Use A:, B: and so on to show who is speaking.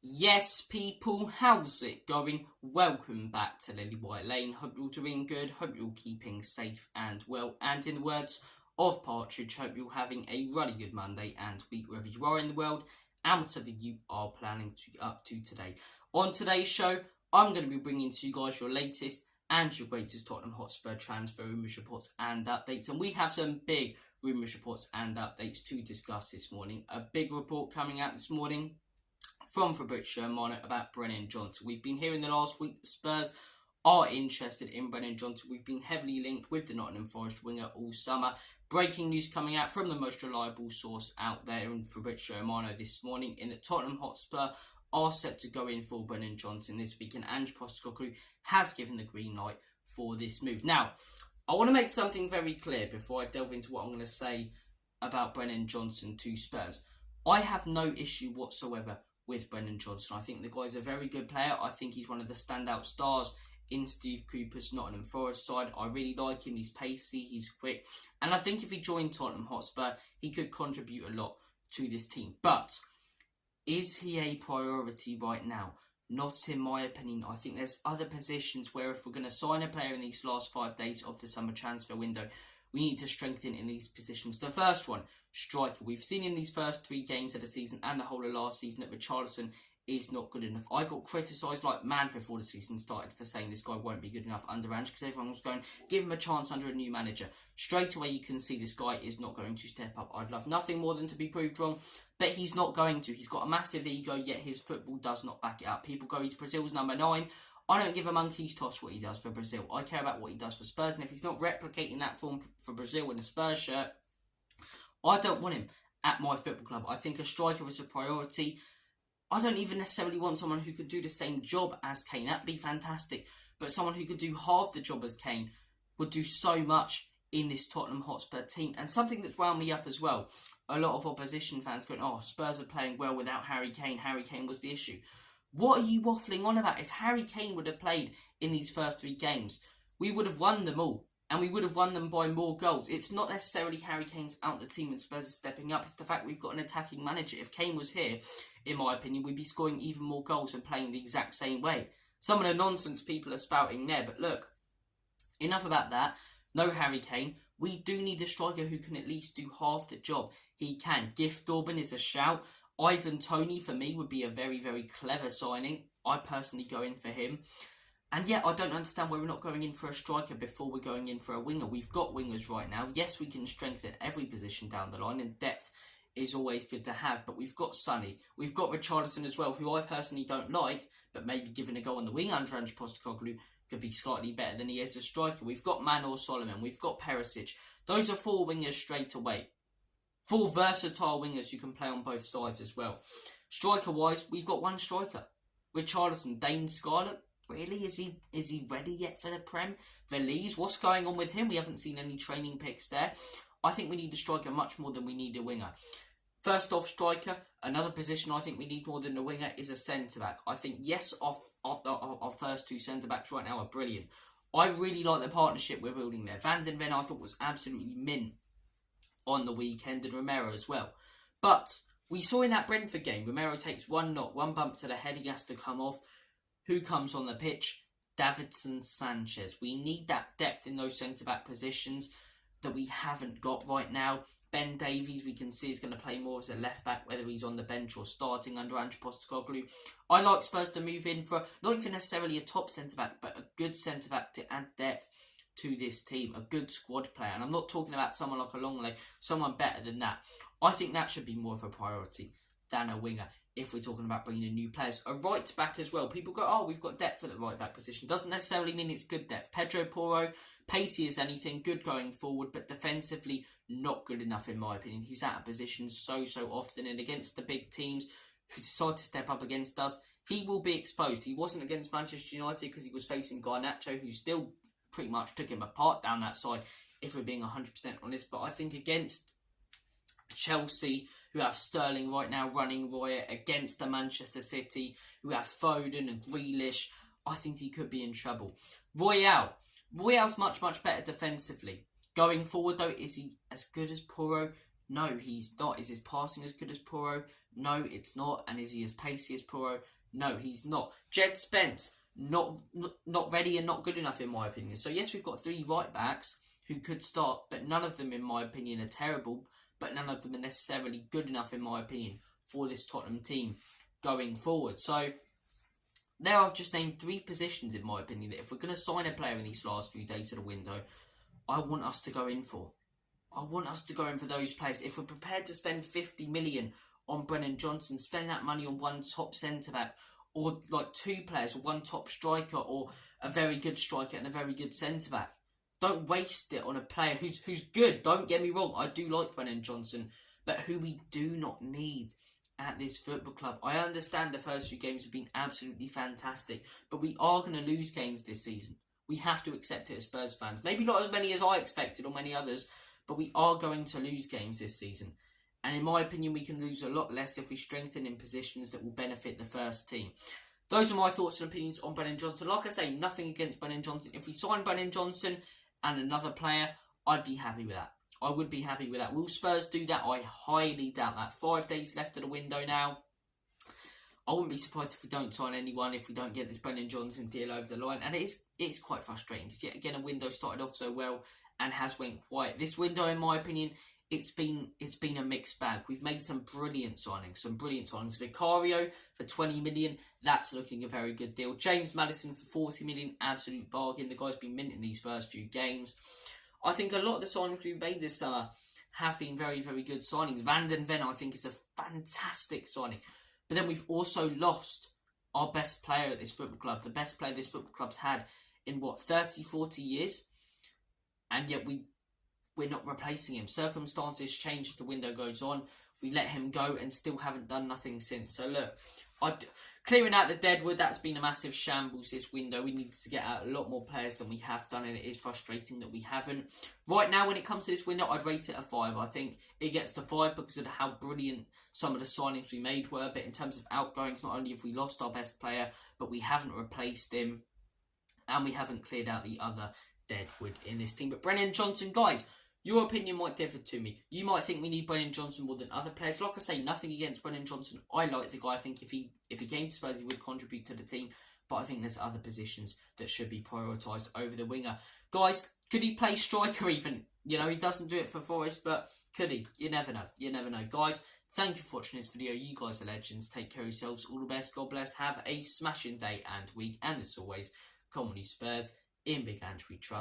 A: Yes, people, how's it going? Welcome back to Lily White Lane. Hope you're doing good. Hope you're keeping safe and well. And in the words of Partridge, hope you're having a really good Monday and week wherever you are in the world and whatever you are planning to get up to today. On today's show, I'm going to be bringing to you guys your latest and your greatest Tottenham Hotspur transfer rumours, reports and updates. And we have some big rumours, reports and updates to discuss this morning. A big report coming out this morning from Fabrizio Romano about Brennan Johnson. We've been hearing the last week the Spurs are interested in Brennan Johnson. We've been heavily linked with the Nottingham Forest winger all summer. Breaking news coming out from the most reliable source out there in Fabrizio Romano this morning in that Tottenham Hotspur are set to go in for Brennan Johnson this week, and Ange Postecoglou has given the green light for this move. Now, I want to make something very clear before I delve into what I'm going to say about Brennan Johnson to Spurs. I have no issue whatsoever with Brennan Johnson. I think the guy's a very good player. I think he's one of the standout stars in Steve Cooper's Nottingham Forest side. I really like him. He's pacey, he's quick. And I think if he joined Tottenham Hotspur, he could contribute a lot to this team. But is he a priority right now? Not in my opinion. I think there's other positions where if we're going to sign a player in these last 5 days of the summer transfer window, we need to strengthen in these positions. The first one, striker. We've seen in these first 3 games of the season and the whole of last season that Richarlison is not good enough. I got criticised like mad before the season started for saying this guy won't be good enough under Ange, because everyone was going, give him a chance under a new manager. Straight away you can see this guy is not going to step up. I'd love nothing more than to be proved wrong, but he's not going to. He's got a massive ego, yet his football does not back it up. People go, he's Brazil's number 9. I don't give a monkey's toss what he does for Brazil. I care about what he does for Spurs, and if he's not replicating that form for Brazil in a Spurs shirt, I don't want him at my football club. I think a striker is a priority. I don't even necessarily want someone who could do the same job as Kane. That'd be fantastic. But someone who could do half the job as Kane would do so much in this Tottenham Hotspur team. And something that's wound me up as well, a lot of opposition fans going, oh, Spurs are playing well without Harry Kane. Harry Kane was the issue. What are you waffling on about? If Harry Kane would have played in these first 3 games, we would have won them all. And we would have won them by more goals. It's not necessarily Harry Kane's out the team and Spurs are stepping up. It's the fact we've got an attacking manager. If Kane was here, in my opinion, we'd be scoring even more goals and playing the exact same way. Some of the nonsense people are spouting there. But look, enough about that. No Harry Kane. We do need a striker who can at least do half the job. He can. Gift Dorban is a shout. Ivan Toney, for me, would be a very, very clever signing. I personally go in for him. And yet, I don't understand why we're not going in for a striker before we're going in for a winger. We've got wingers right now. Yes, we can strengthen every position down the line, and depth is always good to have. But we've got Sonny. We've got Richarlison as well, who I personally don't like, but maybe given a go on the wing under Ange Postecoglou could be slightly better than he is as a striker. We've got Manor Solomon. We've got Perisic. Those are 4 wingers straight away. 4 versatile wingers who can play on both sides as well. Striker-wise, we've got 1 striker. Richarlison, Dane Scarlett. Really? Is he ready yet for the Prem? Veliz, what's going on with him? We haven't seen any training pics there. I think we need a striker much more than we need a winger. First off, striker. Another position I think we need more than a winger is a centre-back. I think, yes, our first 2 centre-backs right now are brilliant. I really like the partnership we're building there. Van den Ven I thought was absolutely mint on the weekend, and Romero as well. But we saw in that Brentford game, Romero takes 1 knock, 1 bump to the head, he has to come off. Who comes on the pitch? Davinson Sanchez. We need that depth in those centre-back positions that we haven't got right now. Ben Davies, we can see, is going to play more as a left-back, whether he's on the bench or starting under Ange Postecoglou. I like Spurs to move in for, not even necessarily a top centre-back, but a good centre-back to add depth to this team. A good squad player. And I'm not talking about someone like a Longley, someone better than that. I think that should be more of a priority than a winger. If we're talking about bringing in new players. A right back as well. People go, oh, we've got depth at the right back position. Doesn't necessarily mean it's good depth. Pedro Porro, pacey as anything, good going forward, but defensively not good enough in my opinion. He's out of position so often, and against the big teams who decide to step up against us, he will be exposed. He wasn't against Manchester United because he was facing Garnacho, who still pretty much took him apart down that side, if we're being 100% honest. But I think against Chelsea, who have Sterling right now running riot, against the Manchester City, who have Foden and Grealish, I think he could be in trouble. Royale's much better defensively. Going forward though, is he as good as Porro? No, he's not. Is his passing as good as Porro? No, it's not. And is he as pacey as Porro? No, he's not. Jed Spence, not ready and not good enough in my opinion. So yes, we've got 3 right backs who could start, but none of them in my opinion are terrible, but none of them are necessarily good enough in my opinion for this Tottenham team going forward. So there I've just named 3 positions in my opinion that if we're going to sign a player in these last few days of the window, I want us to go in for. I want us to go in for those players. If we're prepared to spend 50 million on Brennan Johnson, spend that money on one top centre-back, or like 2 players, or one top striker, or a very good striker and a very good centre-back. Don't waste it on a player who's good. Don't get me wrong, I do like Brennan Johnson, but who we do not need at this football club. I understand the first 2 games have been absolutely fantastic, but we are going to lose games this season. We have to accept it as Spurs fans. Maybe not as many as I expected or many others, but we are going to lose games this season. And in my opinion, we can lose a lot less if we strengthen in positions that will benefit the first team. Those are my thoughts and opinions on Brennan Johnson. Like I say, nothing against Brennan Johnson. If we sign Brennan Johnson and another player, I'd be happy with that. I would be happy with that. Will Spurs do that? I highly doubt that. 5 days left of the window now. I wouldn't be surprised if we don't sign anyone, if we don't get this Brennan Johnson deal over the line. And it is quite frustrating because yet again a window started off so well and has went quiet. This window, in my opinion, it's been a mixed bag. We've made some brilliant signings. Vicario for 20 million, that's looking a very good deal. James Maddison for 40 million, absolute bargain. The guy's been minting these first few games. I think a lot of the signings we've made this summer have been very, very good signings. Van den Ven, I think, is a fantastic signing. But then we've also lost our best player at this football club. The best player this football club's had in, 30, 40 years? And yet we're not replacing him. Circumstances change as the window goes on. We let him go and still haven't done nothing since. So look, clearing out the deadwood, that's been a massive shambles this window. We needed to get out a lot more players than we have done, and it is frustrating that we haven't. Right now, when it comes to this window, I'd rate it a 5. I think it gets to 5 because of how brilliant some of the signings we made were. But in terms of outgoings, not only have we lost our best player, but we haven't replaced him, and we haven't cleared out the other deadwood in this team. But Brennan Johnson, guys, your opinion might differ to me. You might think we need Brennan Johnson more than other players. Like I say, nothing against Brennan Johnson. I like the guy. I think if he came to Spurs, he would contribute to the team. But I think there's other positions that should be prioritised over the winger. Guys, could he play striker even? You know, he doesn't do it for Forest, but could he? You never know. You never know. Guys, thank you for watching this video. You guys are legends. Take care of yourselves. All the best. God bless. Have a smashing day and week. And as always, come on, you Spurs. In Big Andrew, trust.